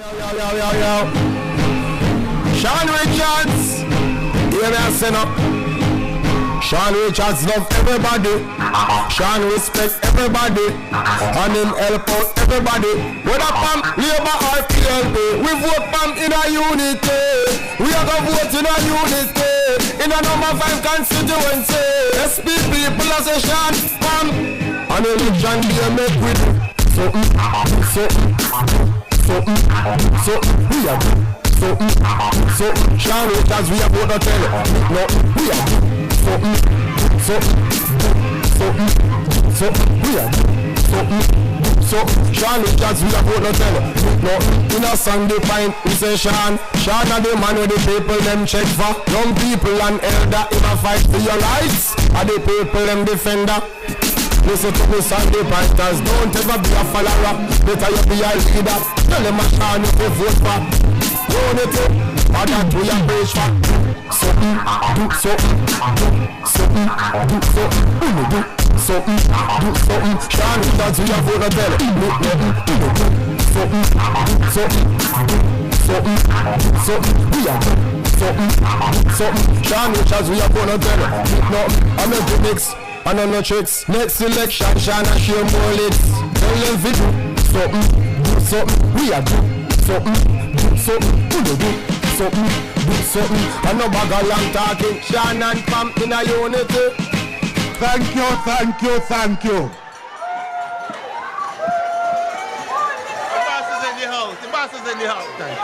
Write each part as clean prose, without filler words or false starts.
Yo. Shawn Richards. Here I send up. Shawn Richards love everybody. Shawn respect everybody. And him help out everybody. Whether from Labour or PLP, we vote from in a unity. We are going to vote in a unity. In a number 5 constituency. SP people as a Shawn come. And election day make we do something we are do. Something Shawn Richards we are going to tell you. No, we are do. Something we are do. Something Shawn Richards we are going to tell you. No, in a Sunday pint we say Shawn are the man with the people them check for. Young people and elder in a fight for your rights. Are the people them defender. Listen to me Sunday pinters, don't ever be a follower. Better you be a leader. Tell them a Shawn you can vote for. Unity, or that we are preach for. Something, do something, Shawn Richards we are going to tell you. Something, we are something, Shawn Richards we are going to tell you. No, I'm not the mix. I know no tricks. Next election, Shawn and share more licks. Tell them we do something, we are do something, we do something. I know bag a long talking. Shawn and Pam in a unity. Thank you. The boss is in the house. Thank you.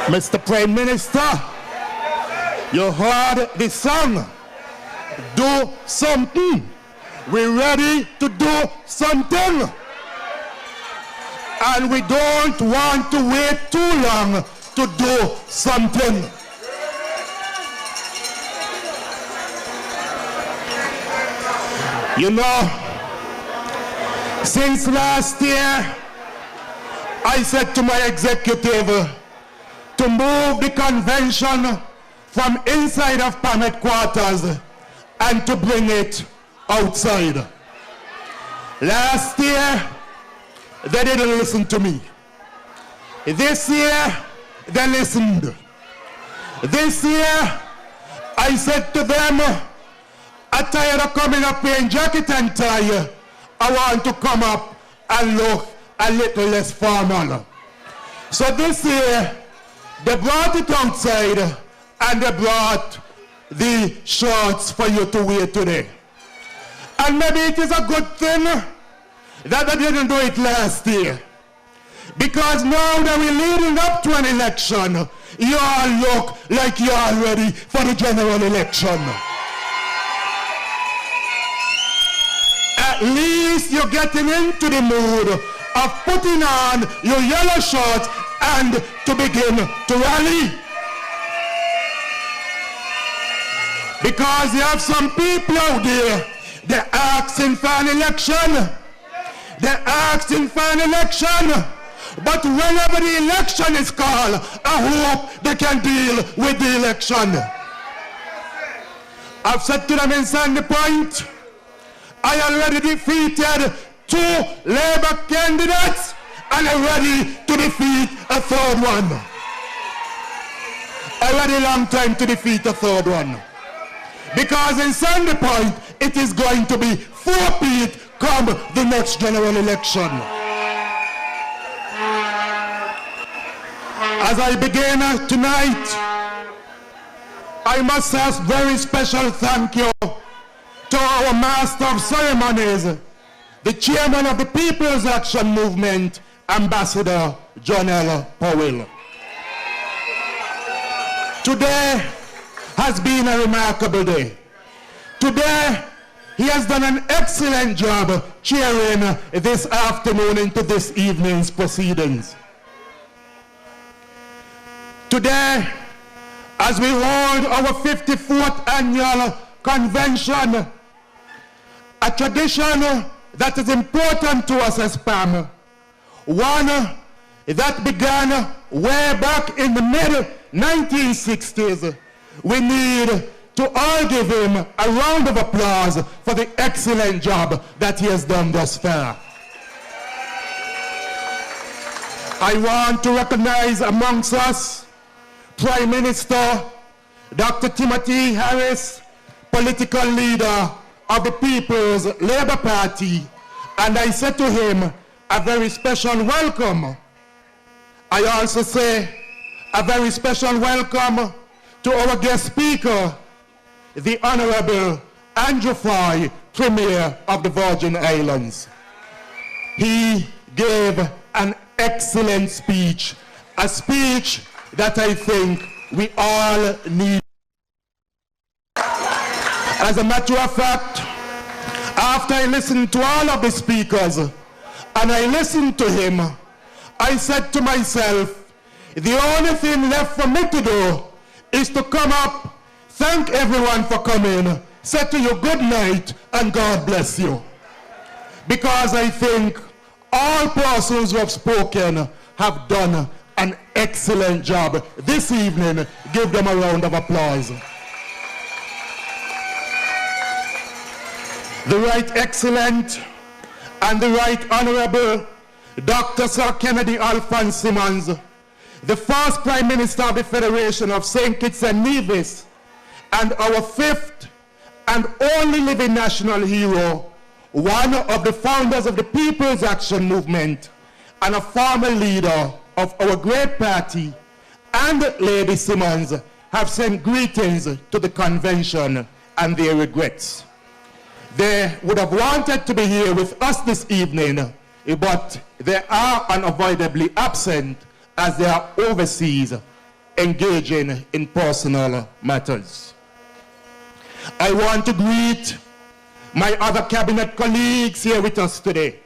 Mr. Prime Minister, you heard the song. Do something. We're ready to do something. And we don't want to wait too long to do something. You know, since last year, I said to my executive to move the convention from inside of PAM headquarters and to bring it outside. Last year, they didn't listen to me. This year, they listened. This year, I said to them, I'm tired of coming up here in jacket and tie. I want to come up and look a little less formal. So this year, they brought it outside and they brought the shorts for you to wear today. And maybe it is a good thing that they didn't do it last year. Because now that we're leading up to an election, you all look like you are ready for the general election. At least you're getting into the mood of putting on your yellow shorts and to begin to rally. Because you have some people out there, they're asking for an election. They're asking for an election. But whenever the election is called, I hope they can deal with the election. I've said to them in Sandy Point, I already defeated 2 Labour candidates and I'm ready to defeat a 3rd one. Already long time to defeat a 3rd one. Because in Sandy Point, it is going to be 4-peat come the next general election. As I begin tonight, I must say a very special thank you to our Master of Ceremonies, the Chairman of the People's Action Movement, Ambassador John L. Powell. Today has been a remarkable day. Today, he has done an excellent job chairing this afternoon into this evening's proceedings. Today, as we hold our 54th annual convention, a tradition that is important to us as PAM, one that began way back in the mid-1960s. We need to all give him a round of applause for the excellent job that he has done thus far. I want to recognize amongst us Prime Minister Dr. Timothy Harris, political leader of the People's Labour Party, and I said to him, a very special welcome. I also say a very special welcome to our guest speaker, the Honorable Andrew Foy, Premier of the Virgin Islands. He gave an excellent speech, a speech that I think we all need. As a matter of fact, after I listened to all of the speakers and I listened to him, I said to myself, the only thing left for me to do is to come up, thank everyone for coming, say to you good night and God bless you. Because I think all persons who have spoken have done an excellent job this evening. Give them a round of applause. The Right Excellent and the Right Honorable Dr. Sir Kennedy Alphonse Simmons, the first Prime Minister of the Federation of St. Kitts and Nevis, and our fifth and only living national hero, one of the founders of the People's Action Movement, and a former leader of our great party, and Lady Simmons, have sent greetings to the convention and their regrets. They would have wanted to be here with us this evening, but they are unavoidably absent as they are overseas engaging in personal matters. I want to greet my other cabinet colleagues here with us today.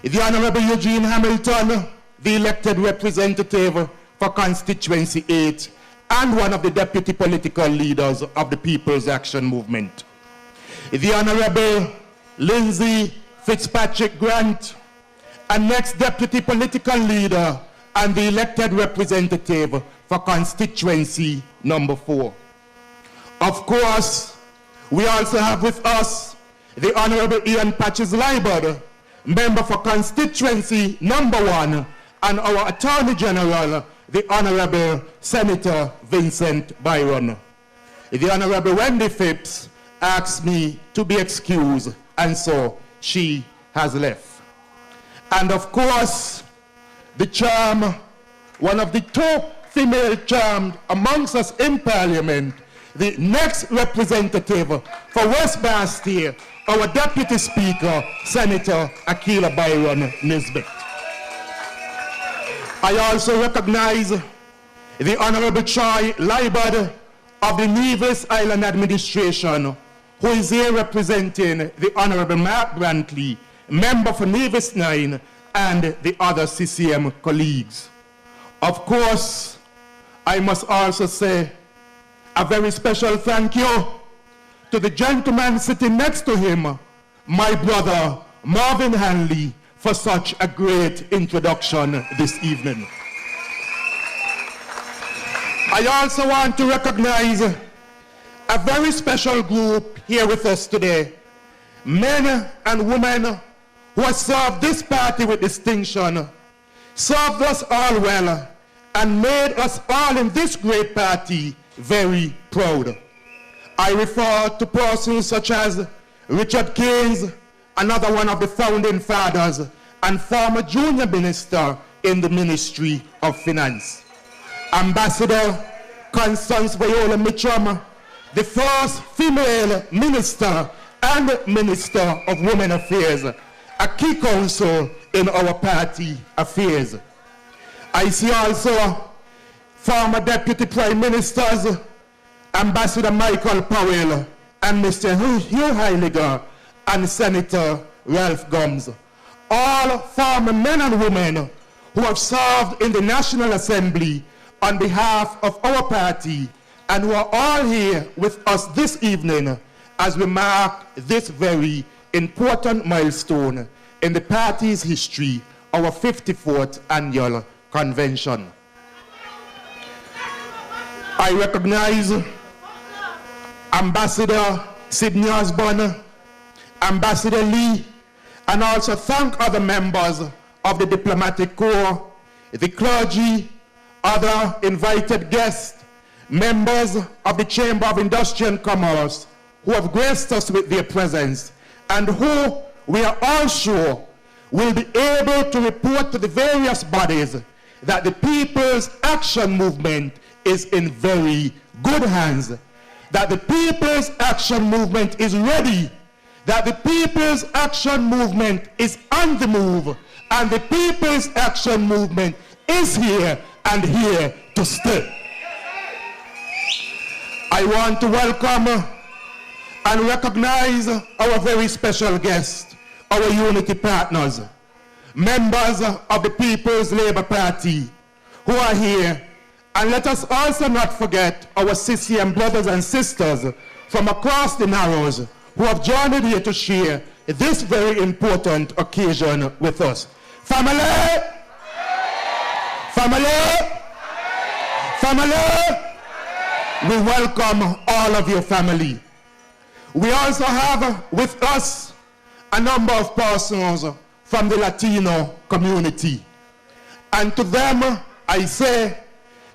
The Honorable Eugene Hamilton, the elected representative for Constituency 8 and one of the deputy political leaders of the People's Action Movement. The Honorable Lindsay Fitzpatrick Grant, a next deputy political leader and the elected representative for Constituency number 4. Of course, we also have with us the Honorable Ian Patches-Libod, member for Constituency number 1, and our Attorney General, the Honorable Senator Vincent Byron. The Honorable Wendy Phipps asked me to be excused, and so she has left. And of course, the charm, one of the top female charmed amongst us in Parliament, the next representative for West Bastille, our Deputy Speaker, Senator Akila Byron Nisbet. I also recognize the Honorable Troy Libod of the Nevis Island Administration, who is here representing the Honorable Mark Brantley, member for Nevis 9, and the other CCM colleagues. Of course, I must also say a very special thank you to the gentleman sitting next to him, my brother Marvin Hanley, for such a great introduction this evening. I also want to recognize a very special group here with us today, men and women who have served this party with distinction, served us all well, and made us all in this great party very proud. I refer to persons such as Richard Keynes, another one of the founding fathers, and former junior minister in the Ministry of Finance. Ambassador Constance Viola Mitchum, the first female minister and Minister of Women Affairs, a key counsel in our party affairs. I see also former Deputy Prime Ministers, Ambassador Michael Powell and Mr. Hugh Heiliger and Senator Ralph Gums, all former men and women who have served in the National Assembly on behalf of our party and who are all here with us this evening as we mark this very important milestone in the party's history, our 54th annual convention. I recognize Ambassador Sidney Osborne, Ambassador Lee, and also thank other members of the Diplomatic Corps, the clergy, other invited guests, members of the Chamber of Industry and Commerce, who have graced us with their presence, and who we are all sure will be able to report to the various bodies that the People's Action Movement is in very good hands, that the People's Action Movement is ready, that the People's Action Movement is on the move, and the People's Action Movement is here and here to stay. I want to welcome and recognize our very special guests, our unity partners, members of the People's Labour Party who are here. And let us also not forget our CCM brothers and sisters from across the Narrows who have joined here to share this very important occasion with us. Family! Family! Family! We welcome all of your family. We also have with us a number of persons from the Latino community. And to them, I say,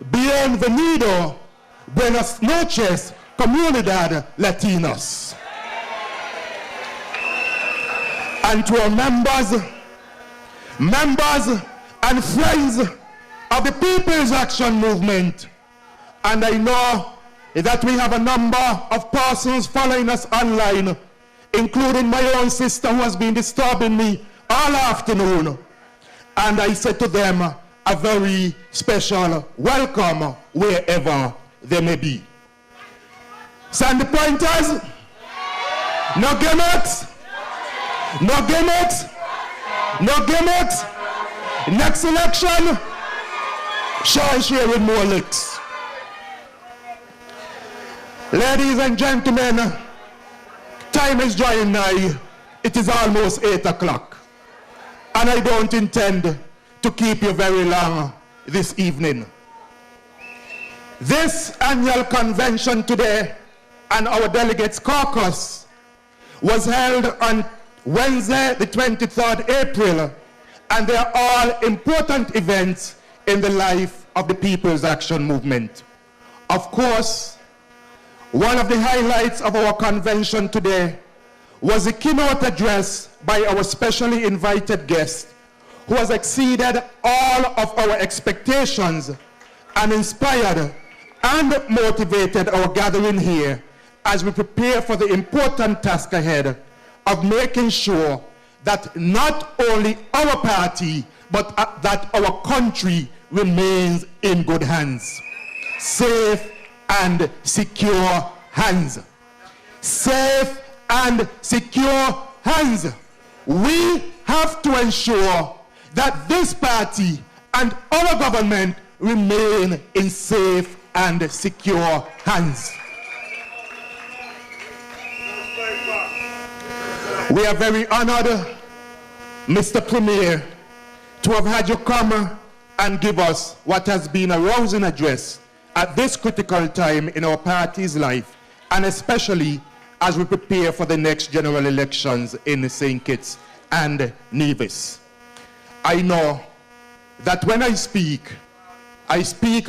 bienvenido, buenas noches, comunidad Latinos. And to our members and friends of the People's Action Movement. And I know that we have a number of persons following us online, including my own sister who has been disturbing me all afternoon. And I said to them, a very special welcome wherever they may be. Sandy pointers? No gimmicks? No gimmicks? No gimmicks? Next election? Shall share with more licks. Ladies and gentlemen, time is drawing nigh. It is almost 8 o'clock. And I don't intend to keep you very long this evening. This annual convention today and our delegates caucus was held on Wednesday, the 23rd April, and they are all important events in the life of the People's Action Movement. Of course, one of the highlights of our convention today was a keynote address by our specially invited guest, who has exceeded all of our expectations and inspired and motivated our gathering here as we prepare for the important task ahead of making sure that not only our party, but that our country remains in good hands. Safe and secure hands. Safe and secure hands. We have to ensure that this party and our government remain in safe and secure hands. We are very honored, Mr. Premier, to have had you come and give us what has been a rousing address at this critical time in our party's life, and especially as we prepare for the next general elections in St. Kitts and Nevis. I know that when I speak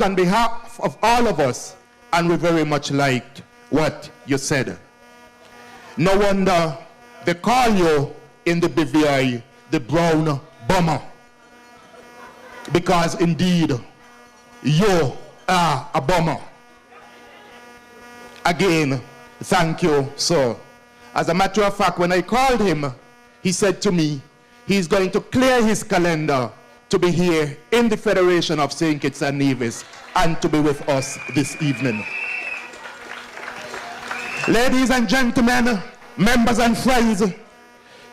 on behalf of all of us, and we very much liked what you said. No wonder they call you in the BVI the brown bomber, because indeed you are a bomber. Again, thank you, sir. As a matter of fact, when I called him, he said to me, he's going to clear his calendar to be here in the Federation of St. Kitts and Nevis and to be with us this evening. Ladies and gentlemen, members and friends,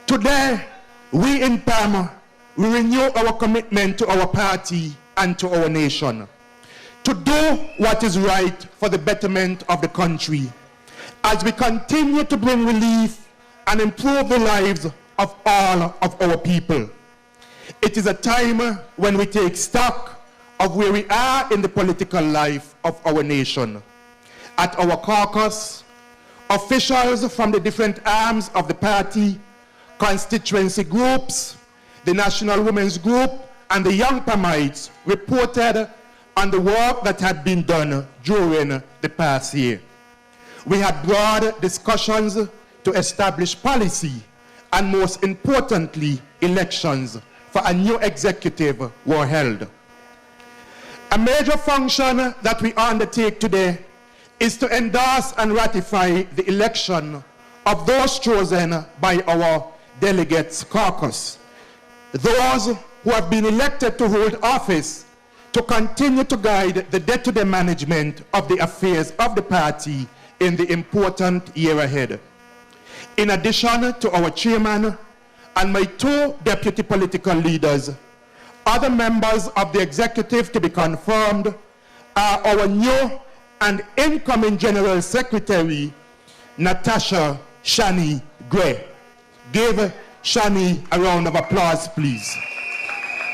today we in PAM, we renew our commitment to our party and to our nation, to do what is right for the betterment of the country, as we continue to bring relief and improve the lives of all of our people. It is a time when we take stock of where we are in the political life of our nation. At our caucus, officials from the different arms of the party, constituency groups, the National Women's Group, and the Young Pamites reported on the work that had been done during the past year. We had broad discussions to establish policy and, most importantly, elections for a new executive were held. A major function that we undertake today is to endorse and ratify the election of those chosen by our delegates caucus, those who have been elected to hold office to continue to guide the day-to-day management of the affairs of the party in the important year ahead. In addition to our chairman and my two deputy political leaders, other members of the executive to be confirmed are our new and incoming General Secretary, Natasha Shani Gray. Give Shani a round of applause, please.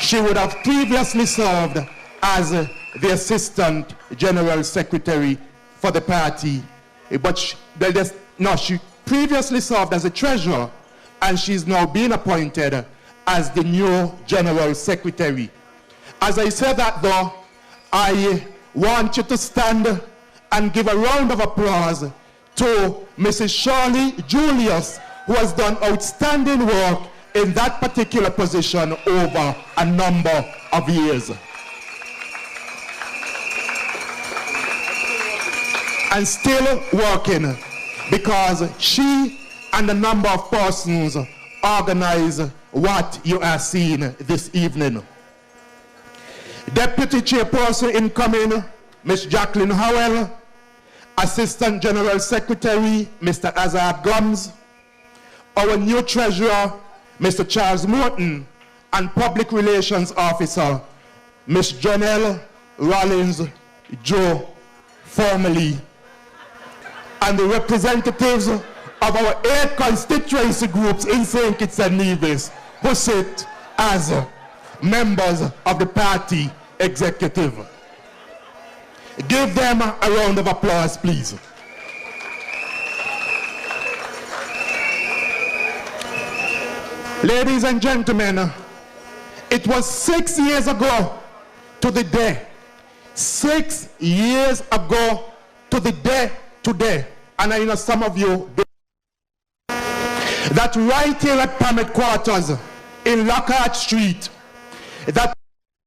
She would have previously served as the Assistant General Secretary for the party, but she previously served as a treasurer, and she's now been appointed as the new General Secretary. As I said that though, I want you to stand and give a round of applause to Mrs. Shirley Julius, who has done outstanding work in that particular position over a number of years. And still working, because she and a number of persons organize what you are seeing this evening. Deputy Chairperson incoming, Ms. Jacqueline Howell, Assistant General Secretary, Mr. Azad Gums, our new Treasurer, Mr. Charles Morton, and Public Relations Officer, Ms. Jonelle Rollins Joe, formerly, and the representatives of our 8 constituency groups in St. Kitts and Nevis, who sit as members of the party executive. Give them a round of applause, please. Ladies and gentlemen, it was 6 years ago to the day, 6 years ago to the day today, and I know some of you do, that right here at Pamet Quarters in Lockhart Street, that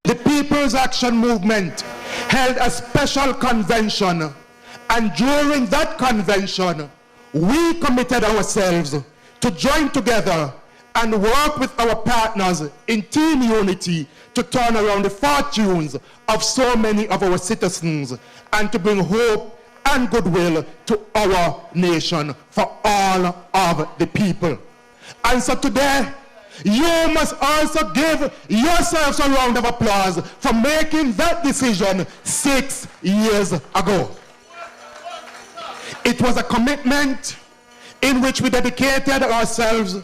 the People's Action Movement held a special convention, and during that convention, we committed ourselves to join together and work with our partners in team unity to turn around the fortunes of so many of our citizens and to bring hope and goodwill to our nation for all of the people. And so today, you must also give yourselves a round of applause for making that decision 6 years ago. It was a commitment in which we dedicated ourselves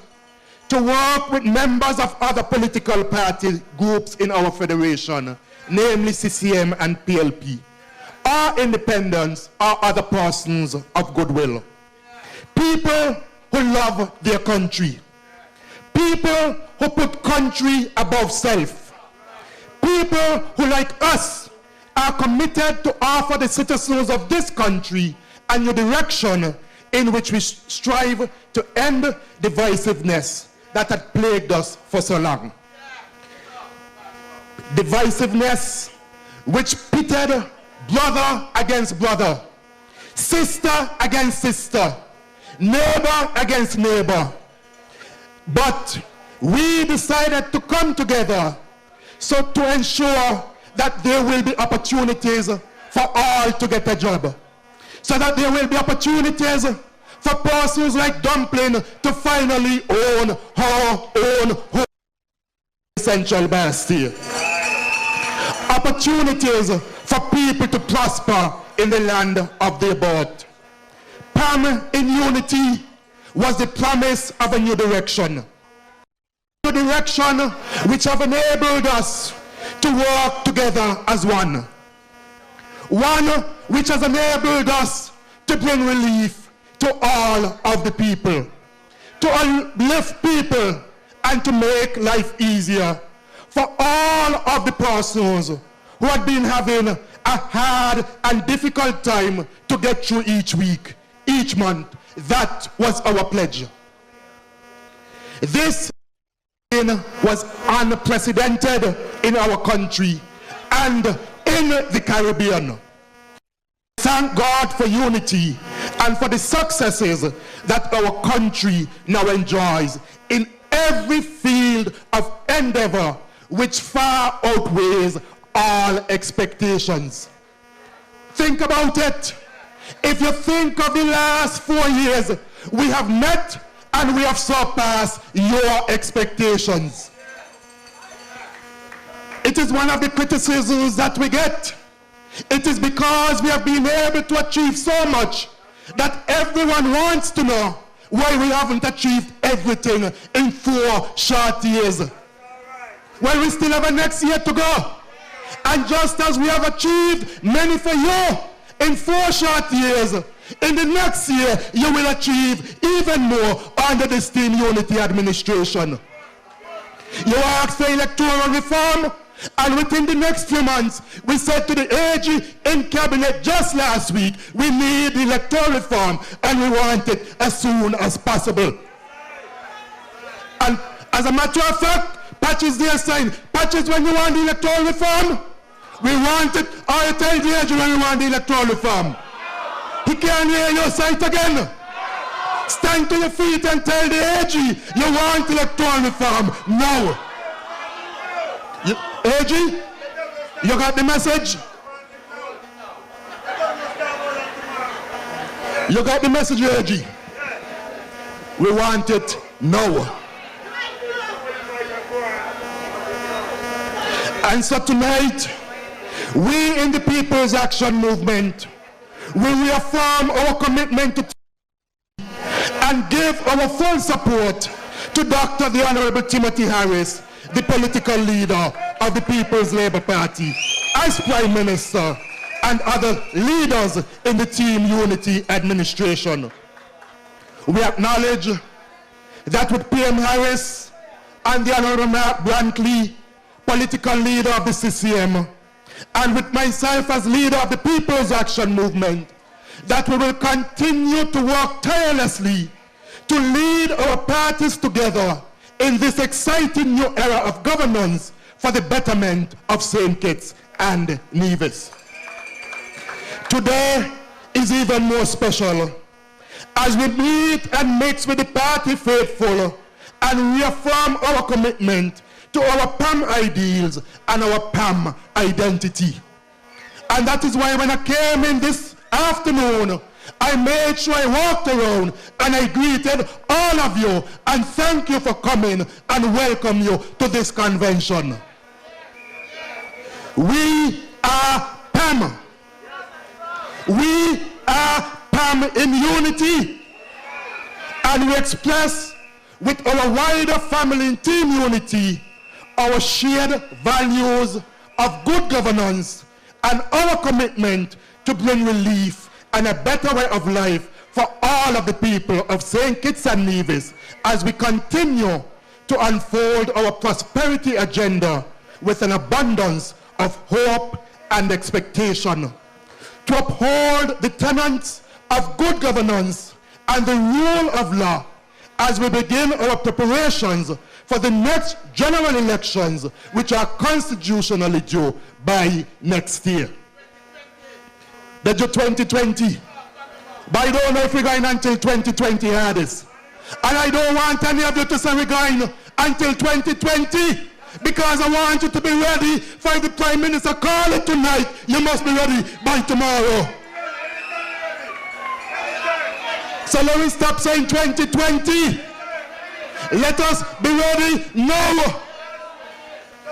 to work with members of other political party groups in our federation, namely CCM and PLP, or independents or other persons of goodwill. People who love their country. People who put country above self. People who, like us, are committed to offer the citizens of this country a new direction in which we strive to end divisiveness that had plagued us for so long. Divisiveness which pitted brother against brother, sister against sister, neighbor against neighbor. But we decided to come together so to ensure that there will be opportunities for all to get a job, so that there will be opportunities for persons like Dumpling to finally own her own home in Central Bastille. Opportunities for people to prosper in the land of their birth. PAM in unity was the promise of a new direction. A new direction which have enabled us to work together as one. One which has enabled us to bring relief to all of the people, to uplift people and to make life easier for all of the persons who had been having a hard and difficult time to get through each week, each month. That was our pledge. This was unprecedented in our country and in the Caribbean. Thank God for unity and for the successes that our country now enjoys in every field of endeavor, which far outweighs all expectations. Think about it. If you think of the last 4 years, we have met and we have surpassed your expectations. It is one of the criticisms that we get. It is because we have been able to achieve so much that everyone wants to know why we haven't achieved everything in 4 short years. Well, we still have a next year to go. And just as we have achieved many for you in 4 short years, in the next year you will achieve even more under the Steam Unity administration. You asked for electoral reform, and within the next few months, we said to the AG in cabinet just last week, we need electoral reform and we want it as soon as possible. And as a matter of fact, Patches there saying, Patches, when you want the electoral reform, we want it, or you tell the AG when you want the electoral reform. He can't hear your sight again. Stand to your feet and tell the AG you want electoral reform now. AG, you got the message? You got the message, AG? We want it now. And so tonight, we in the People's Action Movement will reaffirm our commitment to and give our full support to Dr. the Honorable Timothy Harris, the political leader of the People's Labour Party, as Prime Minister and other leaders in the Team Unity administration. We acknowledge that with PM Harris and the Honorable Mark Brantley, political leader of the CCM, and with myself as leader of the People's Action Movement, that we will continue to work tirelessly to lead our parties together in this exciting new era of governance for the betterment of St. Kitts and Nevis. Today is even more special as we meet and mix with the party faithful and reaffirm our commitment to our PAM ideals and our PAM identity. And that is why when I came in this afternoon, I made sure I walked around and I greeted all of you and thank you for coming and welcome you to this convention. We are PAM. We are PAM in unity. And we express with our wider family in Team Unity our shared values of good governance and our commitment to bring relief and a better way of life for all of the people of St. Kitts and Nevis as we continue to unfold our prosperity agenda with an abundance of hope and expectation. To uphold the tenets of good governance and the rule of law as we begin our preparations for the next general elections, which are constitutionally due by next year. They're due 2020. But I don't know if we're going until 2020 hardest. And I don't want any of you to say we're going until 2020, because I want you to be ready for the Prime Minister call it tonight. You must be ready by tomorrow. So let me stop saying 2020. Let us be ready now.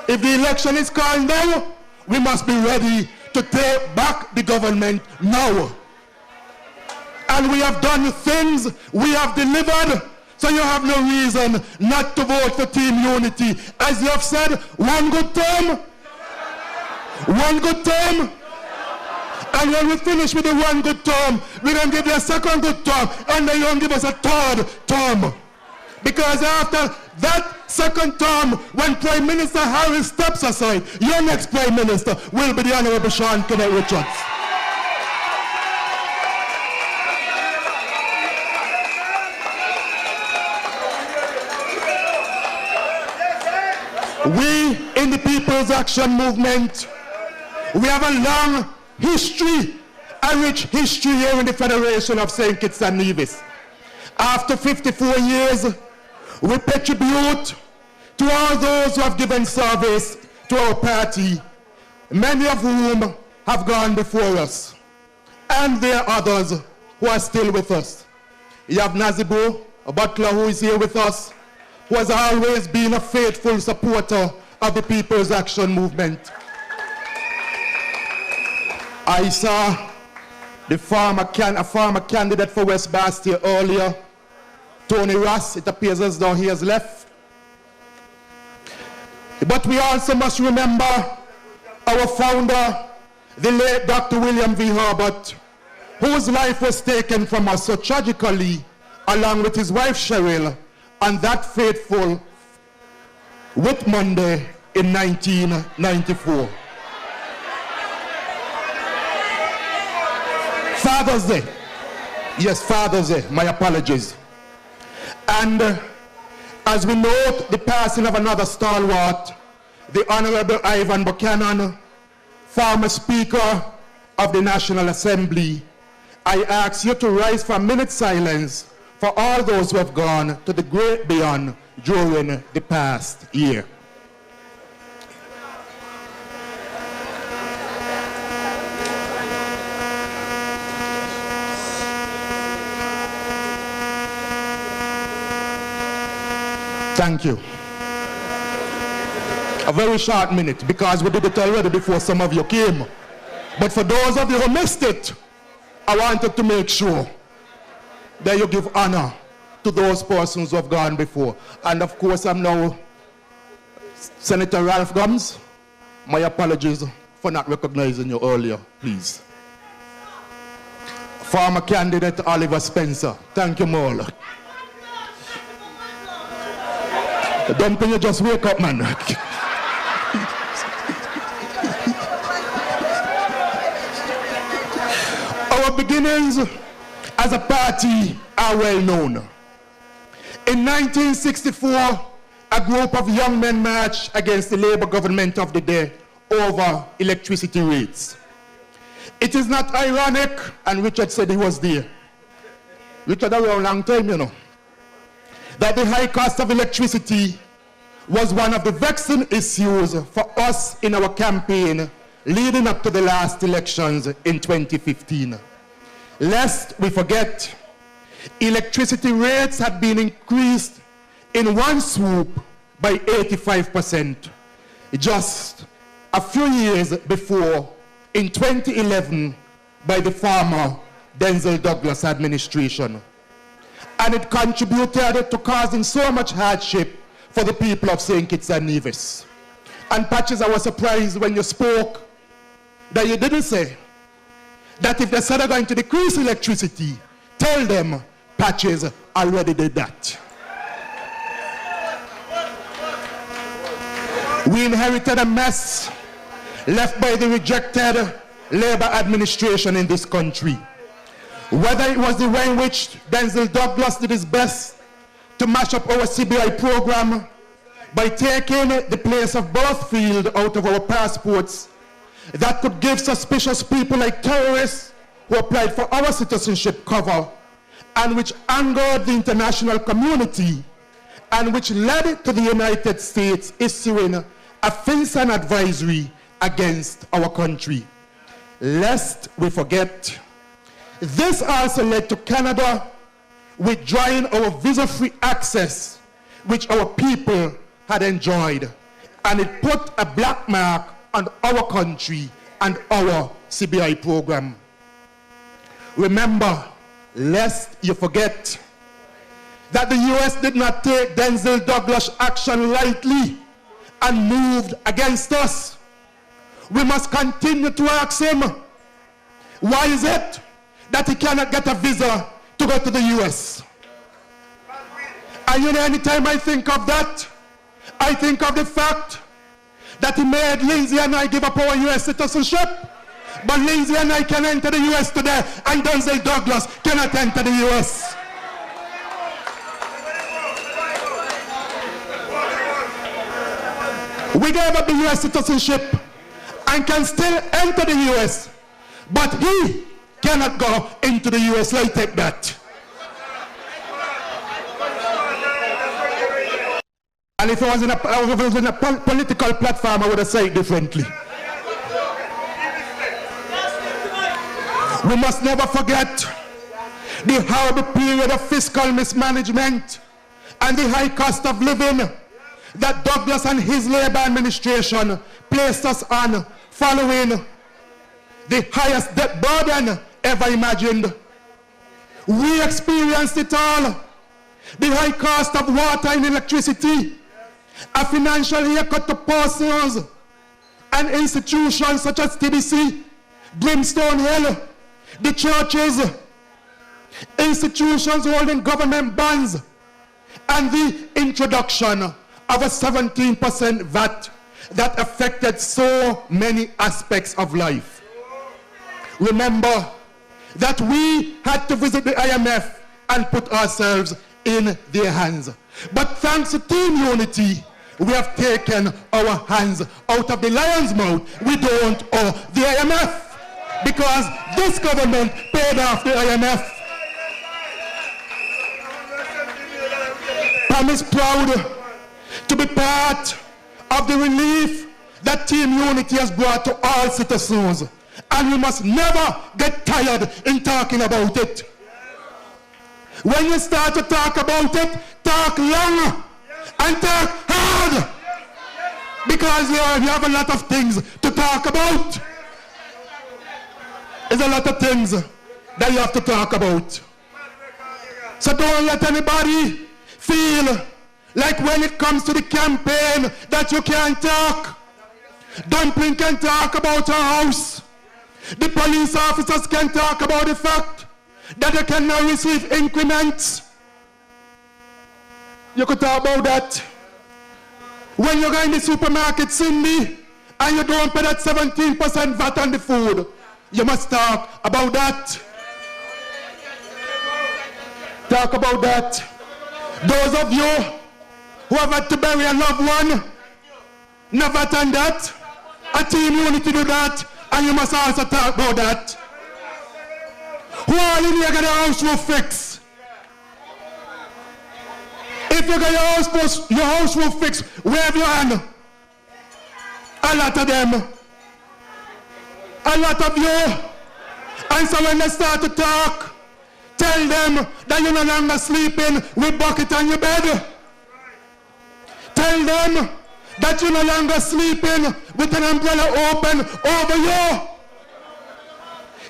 If the election is called now, we must be ready to take back the government now. And we have done things, we have delivered, so you have no reason not to vote for Team Unity. As you have said, one good term, one good term. And when we finish with the one good term, we're going to give you a second good term, and then you're going to give us a third term. Because after that second term, when Prime Minister Harris steps aside, your next Prime Minister will be the Honorable Shawn K Richards. We in the People's Action Movement, we have a long history, a rich history here in the Federation of St. Kitts and Nevis. After 54 years, we pay tribute to all those who have given service to our party, many of whom have gone before us. And there are others who are still with us. You have Nazibo, a butler who is here with us, who has always been a faithful supporter of the People's Action Movement. I saw a former candidate for West Bastia earlier, Tony Ross. It appears as though he has left. But we also must remember our founder, the late Dr. William V. Herbert, whose life was taken from us so tragically, along with his wife Cheryl, on that fateful Whit Monday in 1994. Father's Day. Yes, Father's Day. My apologies. And as we note the passing of another stalwart, the Honorable Ivan Buchanan, former Speaker of the National Assembly, I ask you to rise for a minute's silence for all those who have gone to the great beyond during the past year. Thank you. A very short minute, because we did it already before some of you came. But for those of you who missed it, I wanted to make sure that you give honor to those persons who have gone before. And of course, I'm now Senator Ralph Gums. My apologies for not recognizing you earlier, please. Former candidate Oliver Spencer. Thank you, Maul. Don't think you just wake up, man. Our beginnings as a party are well known. In 1964, a group of young men marched against the Labour government of the day over electricity rates. It is not ironic, and Richard said he was there. Richard around a long time, you know, that the high cost of electricity was one of the vexing issues for us in our campaign leading up to the last elections in 2015. Lest we forget, electricity rates had been increased in one swoop by 85% just a few years before, in 2011, by the former Denzel Douglas administration. And it contributed to causing so much hardship for the people of St. Kitts and Nevis. And Patches, I was surprised when you spoke that you didn't say that if they said they're going to decrease electricity, tell them Patches already did that. We inherited a mess left by the rejected Labour administration in this country. Whether it was the way in which Denzel Douglas did his best to mash up our CBI program by taking the place of birth field out of our passports that could give suspicious people like terrorists who applied for our citizenship cover, and which angered the international community, and which led to the United States issuing a FinCEN advisory against our country. Lest we forget, this also led to Canada withdrawing our visa-free access, which our people had enjoyed, and it put a black mark on our country and our CBI program. Remember, lest you forget that the US did not take Denzel Douglas' action lightly and moved against us. We must continue to ask him, why is it that he cannot get a visa to go to the US? And you know, anytime I think of that, I think of the fact that he made Lindsay and I give up our US citizenship. But Lindsay and I can enter the US today, and Denzel Douglas cannot enter the US. We gave up the US citizenship and can still enter the US, but he cannot go into the US. Let's take that. And if it was in a political platform, I would have said it differently. We must never forget the horrible period of fiscal mismanagement and the high cost of living that Douglas and his Labour administration placed us on, following the highest debt burden ever imagined. We experienced it all. The high cost of water and electricity, a financial haircut to persons and institutions such as TBC, Brimstone Hill, the churches, institutions holding government bonds, and the introduction of a 17% VAT that affected so many aspects of life. Remember that we had to visit the IMF and put ourselves in their hands. But thanks to Team Unity, we have taken our hands out of the lion's mouth. We don't owe the IMF because this government paid off the IMF. I'm proud to be part of the relief that Team Unity has brought to all citizens. And we must never get tired in talking about it. When you start to talk about it, talk long and talk hard. Because you have a lot of things to talk about. There's a lot of things that you have to talk about. So don't let anybody feel like when it comes to the campaign that you can't talk. Dumpling can talk about her house. The police officers can talk about the fact that they can now receive increments. You could talk about that. When you go in the supermarket, Cindy, and you don't pay that 17% VAT on the food, you must talk about that. Talk about that. Those of you who have had to bury a loved one, never done that. A Team Unity do that, and you must also talk about that. Who all in here got a house roof fixed? If you got your house roof fixed, wave your hand. A lot of them. A lot of you. And so when they start to talk, tell them that you're no longer sleeping with bucket on your bed. Tell them that you're no longer sleeping with an umbrella open over you.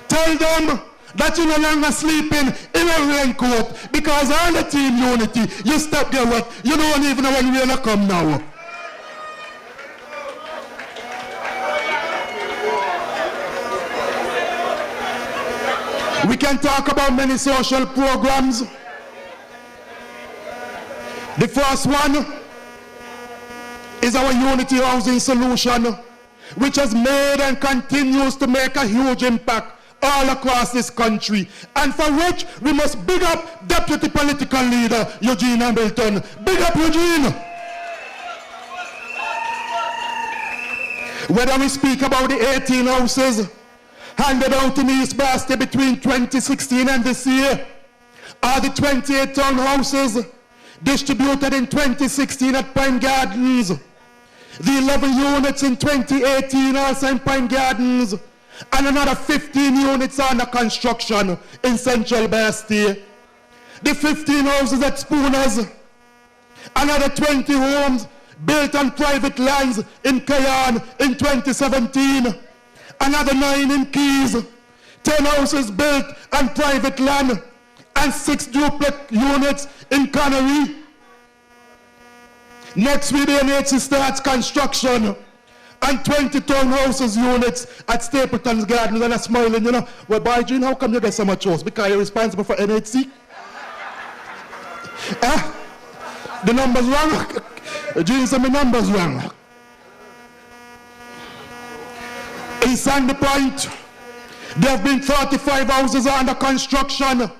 Tell them that you're no longer sleeping in a raincoat because on the Team Unity, you step there wet. You don't even know when we're gonna come now. We can talk about many social programs. The first one is our Unity Housing Solution, which has made and continues to make a huge impact all across this country, and for which we must big up Deputy Political Leader Eugene Hamilton. Big up Eugene! Whether we speak about the 18 houses handed out in East Bastille between 2016 and this year, or the 28 townhouses distributed in 2016 at Pine Gardens, the 11 units in 2018 also in Pine Gardens, and another 15 units under construction in Central Bastille. The 15 houses at Spooners, another 20 homes built on private lands in Cayenne in 2017, another 9 in Keys, 10 houses built on private land and 6 duplex units in Canary. Next week, the NHC starts construction and 20 townhouses units at Stapleton's Gardens. And I'm smiling, you know. Well, boy, Jean, how come you get so much house? Because you're responsible for NHC? The numbers wrong? Jean said my numbers wrong. In Sandy Point, there have been 35 houses under construction,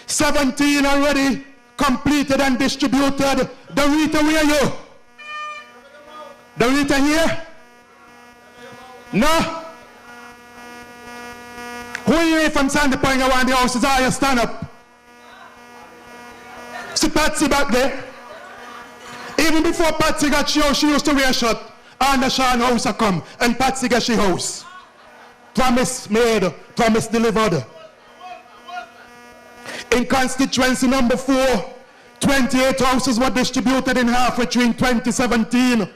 17 already completed and distributed. The Rita, where are you? The Rita here? No? Who are you from Sandy Point around the houses? Are you stand up? See Patsy back there? Even before Patsy got she house, she used to wear a shirt. Hon.SHAWN house a come and Patsy get she house. Promise made, promise delivered. In constituency number 4, 28 houses were distributed in half between 2017,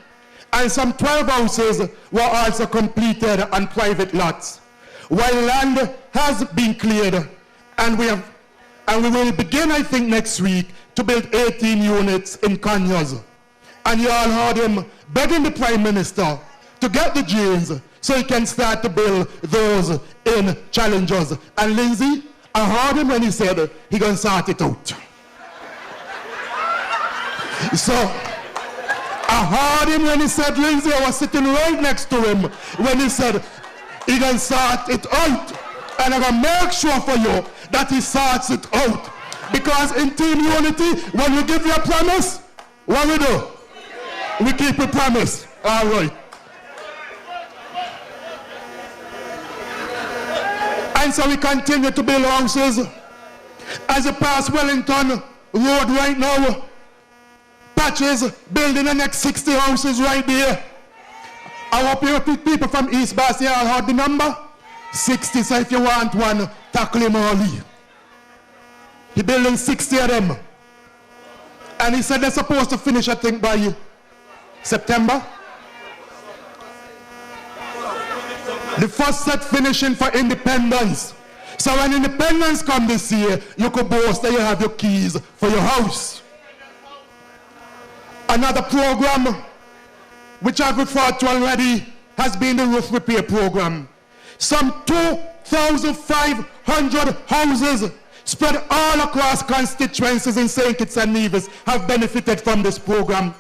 and some 12 houses were also completed on private lots. While land has been cleared, and we will begin, I think, next week to build 18 units in Conyers. And you all heard him begging the Prime Minister to get the genes so he can start to build those in Challengers. And Lindsay, I heard him when he said he gonna sort it out. So, I heard him when he said, Lindsay, I was sitting right next to him when he said he gonna sort it out. And I'm gonna make sure for you that he sorts it out. Because in Team Unity, when we give you a promise, what we do? We keep a promise. All right. And so we continue to build houses. As you pass Wellington Road right now, Patches building the next 60 houses right there. I hope you people from East Bass here all heard the number. 60, so if you want one, tackle him early. He building 60 of them. And he said they're supposed to finish, I think, by September. The first set finishing for Independence. So when Independence come this year, you could boast that you have your keys for your house. Another program, which I've referred to already, has been the roof repair program. Some 2,500 houses spread all across constituencies in St. Kitts and Nevis have benefited from this program.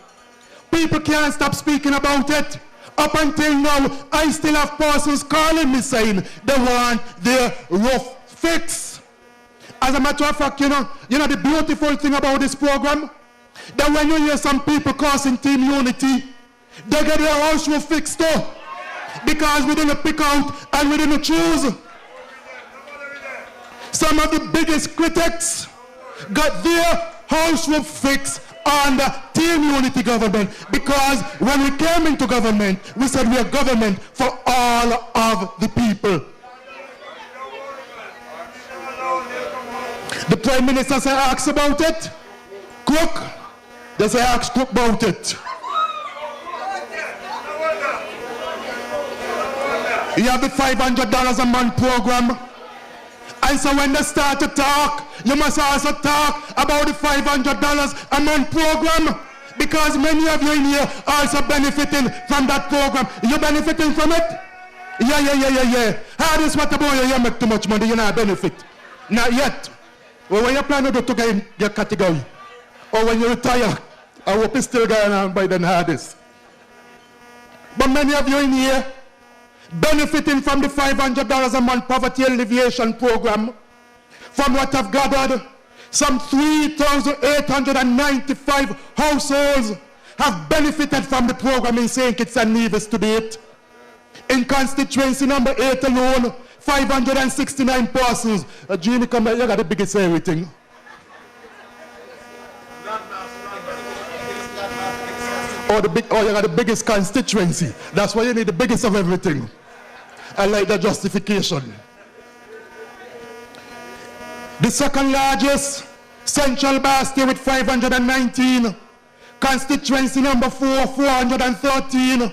People can't stop speaking about it. Up until now, I still have persons calling me saying they want their roof fixed. As a matter of fact, you know the beautiful thing about this program? That when you hear some people causing Team Unity, they get their house roof fixed too. Because we didn't pick out and we didn't choose. Some of the biggest critics got their house roof fixed on the Team Unity government, because when we came into government, we said we are government for all of the people. The Prime Minister said, ask about it. Cook, they say, ask Cook about it. You have the $500 a month program. And so when they start to talk, you must also talk about the $500 a month program, because many of you in here are also benefiting from that program. You benefiting from it? Yeah. How this what about you make too much money, you not benefit? Not yet. Well, when you plan to do to get in your category, or when you retire, I hope it's still going on by then hardest. But many of you in here benefiting from the $500 a month poverty alleviation program. From what I've gathered, some 3,895 households have benefited from the program in St. Kitts and Nevis to date. In constituency number 8 alone, 569 persons. Jeannie, come here, you got the biggest everything. You got the biggest constituency. That's why you need the biggest of everything. I like the justification. The second largest, Central Bastia with 519. Constituency number 4, 413.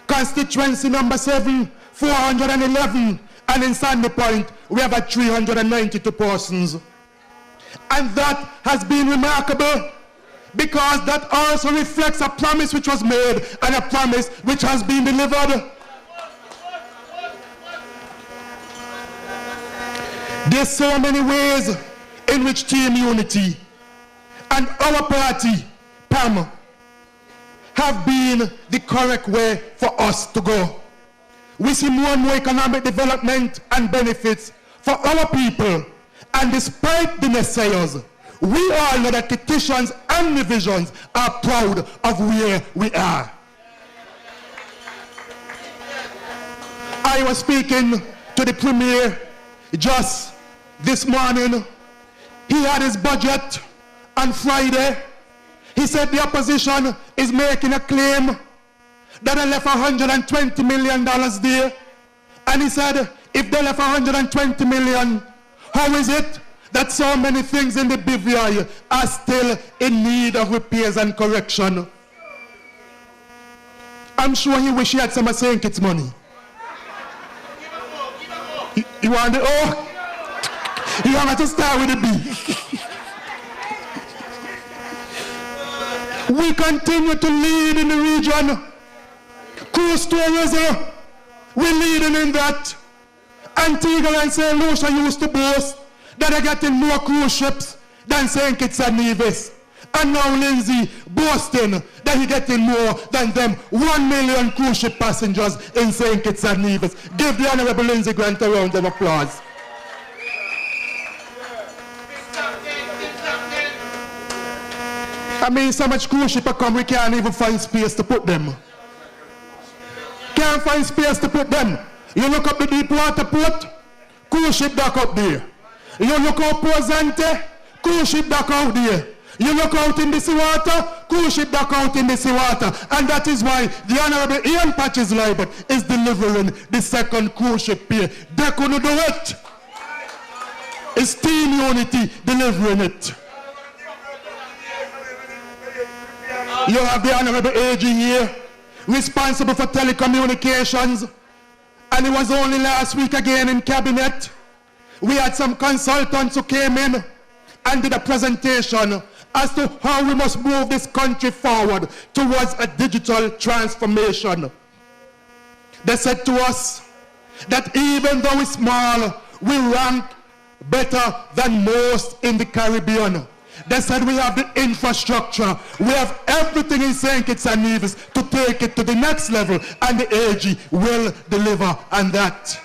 Constituency number 7, 411. And in Sandy Point, we have 392 persons. And that has been remarkable because that also reflects a promise which was made and a promise which has been delivered. There's so many ways in which Team Unity and our party, PAM, have been the correct way for us to go. We see more and more economic development and benefits for our people, and despite the naysayers, we all know that Kittitians and divisions are proud of where we are. I was speaking to the Premier just this morning. He had his budget on Friday. He said the opposition is making a claim that they left $120 million there. And he said, if they left $120 million, how is it that so many things in the BVI are still in need of repairs and correction? I'm sure he wish he had some of St. Kitts money. You want the O? You want to start with the B? We continue to lead in the region. Cruise tourism, we're leading in that. Antigua and St. Lucia used to boast that they're getting more cruise ships than St. Kitts and Nevis. And now Lindsay boasting that he's getting more than them 1 million cruise ship passengers in St. Kitts and Nevis. Give the Honorable Lindsay Grant a round of applause. I mean, so much cruise ship come, we can't even find space to put them. Can't find space to put them. You look up the deep water port, cruise ship dock up there. You look out Posante, cruise ship dock out there. You look out in the seawater, cruise ship dock out in the seawater. And that is why the Honorable Ian Patches Libert is delivering the second cruise ship here. They couldn't do it. It's Team Unity delivering it. You have the Honorable AG here, responsible for telecommunications, and it was only last week again in cabinet. We had some consultants who came in and did a presentation as to how we must move this country forward towards a digital transformation. They said to us that even though we're small, we rank better than most in the Caribbean. They said we have the infrastructure, we have everything in St. Kitts and Nevis to take it to the next level, and the AG will deliver on that.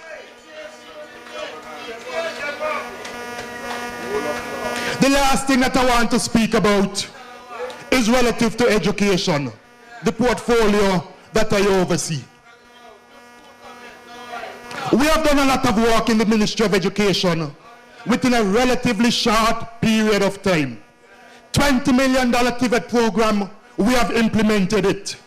The last thing that I want to speak about is relative to education, the portfolio that I oversee. We have done a lot of work in the Ministry of Education within a relatively short period of time. $20 million TVET program, we have implemented it.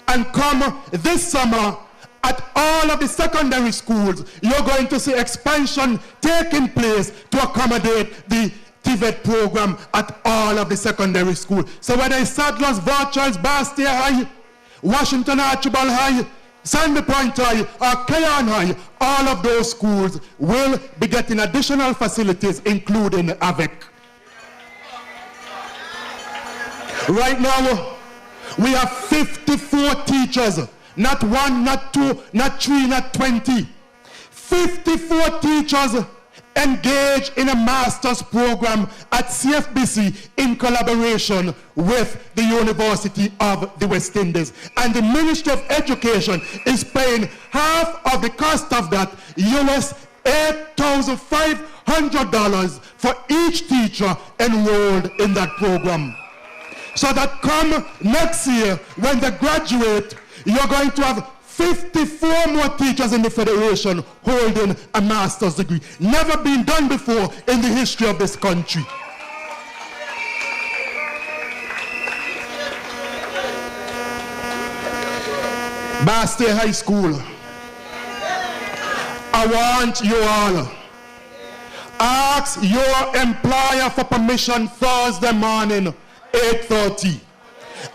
And come this summer, at all of the secondary schools, you're going to see expansion taking place to accommodate the TVET program at all of the secondary schools. So whether it's Sadler's, Varchards, Bastia High, Washington Archibald High, Sandy Point High, or Keyan High, all of those schools will be getting additional facilities, including AVEC. Right now, we have 54 teachers, not 1, not 2, not 3, not 20. 54 teachers engaged in a master's program at CFBC in collaboration with the University of the West Indies. And the Ministry of Education is paying half of the cost of that, US $8,500 for each teacher enrolled in that program. So that come next year, when they graduate, you're going to have 54 more teachers in the Federation holding a master's degree. Never been done before in the history of this country. Bastia High School, I want you all, ask your employer for permission Thursday morning, 8:30,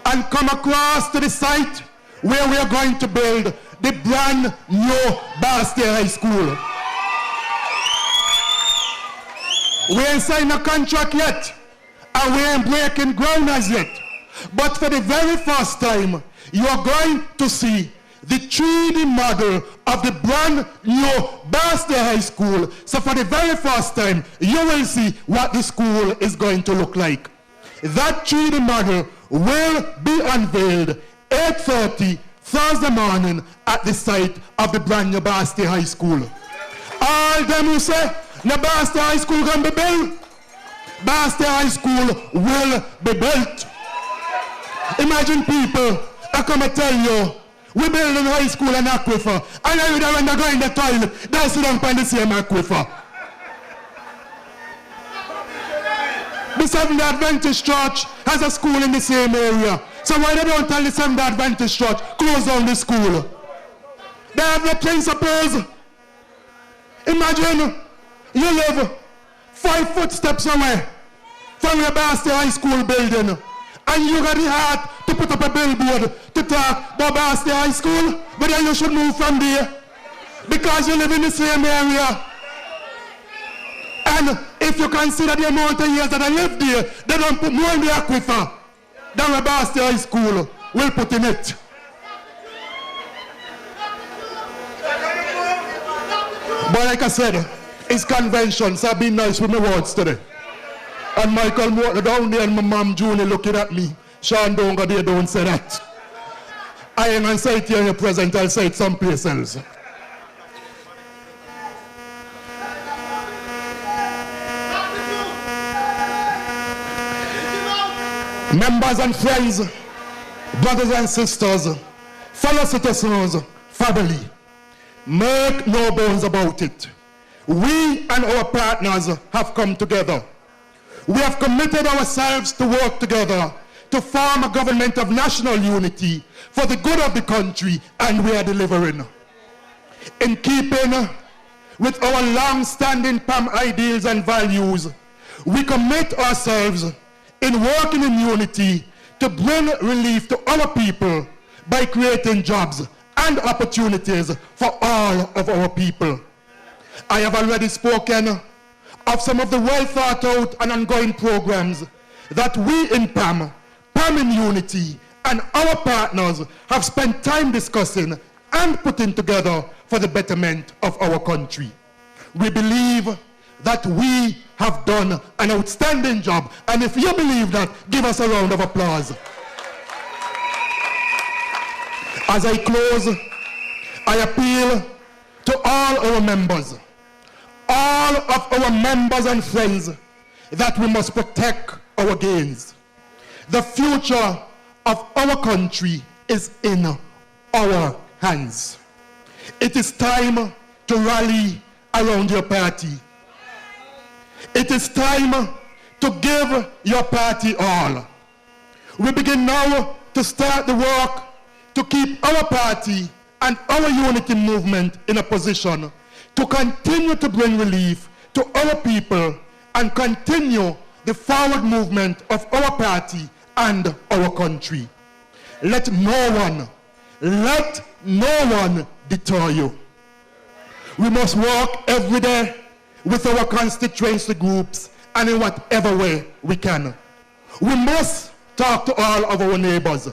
and come across to the site where we are going to build the brand new Bastia High School. We ain't signed a contract yet, and we ain't breaking ground as yet. But for the very first time, you are going to see the 3D model of the brand new Basti High School. So for the very first time, you will see what the school is going to look like. That 3D model will be unveiled 8:30 Thursday morning at the site of the brand new Basti High School. All them who say, no Basti High School can be built, Basti High School will be built. Imagine people that come and tell you, we build a high school and aquifer, and then when they go in the toilet, they sit down on the same aquifer. The Seventh Adventist Church has a school in the same area. So why they don't tell the Seventh Adventist Church, close down the school? They have the principles. Imagine you live 5 footsteps away from your Basti High School building, and you got the heart to put up a billboard to talk about Basti High School, but then you should move from there because you live in the same area. And if you consider the amount of years that I lived there, they don't put more in the aquifer than where Basti High School will put in it. But like I said, it's convention, so I've been nice with my words today. And Michael Morton down there and my mom Julie looking at me. Sean, don't go there, don't say that. I ain't gonna say it here in your present, I'll say it someplace else. Members and friends, brothers and sisters, fellow citizens, family, make no bones about it. We and our partners have come together. We have committed ourselves to work together to form a government of national unity for the good of the country, and we are delivering. In keeping with our long-standing PAM ideals and values, we commit ourselves in working in unity to bring relief to our people by creating jobs and opportunities for all of our people. I have already spoken of some of the well thought out and ongoing programs that we in PAM in Unity, and our partners have spent time discussing and putting together for the betterment of our country. We believe that we have done an outstanding job, and if you believe that, give us a round of applause. As I close, I appeal to all our members, all of our members and friends, that we must protect our gains. The future of our country is in our hands. It is time to rally around your party. It is time to give your party all. We begin now to start the work to keep our party and our unity movement in a position to continue to bring relief to our people and continue the forward movement of our party and our country. Let no one deter you. We must work every day with our constituency groups and in whatever way we can. We must talk to all of our neighbors.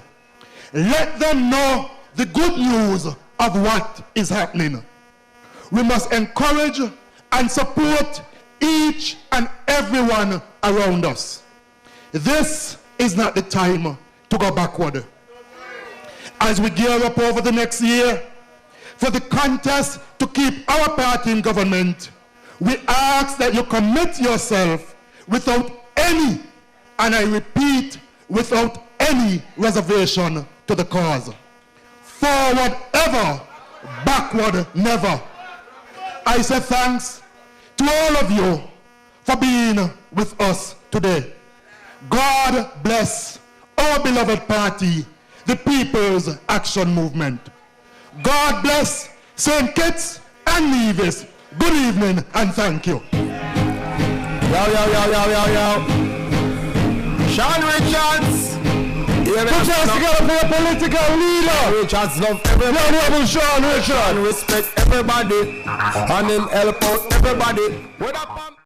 Let them know the good news of what is happening. We must encourage and support each and everyone around us. This is not the time to go backward. As we gear up over the next year for the contest to keep our party in government, we ask that you commit yourself without any, and I repeat, without any reservation to the cause. Forward ever, backward never. I say thanks to all of you for being with us today. God bless our beloved party, the People's Action Movement. God bless St. Kitts and Nevis. Good evening and thank you. Yo. Shawn Richards. Put us together for a political leader. Richards love everybody. Honorable Shawn Richards. And respect everybody. And him help out everybody.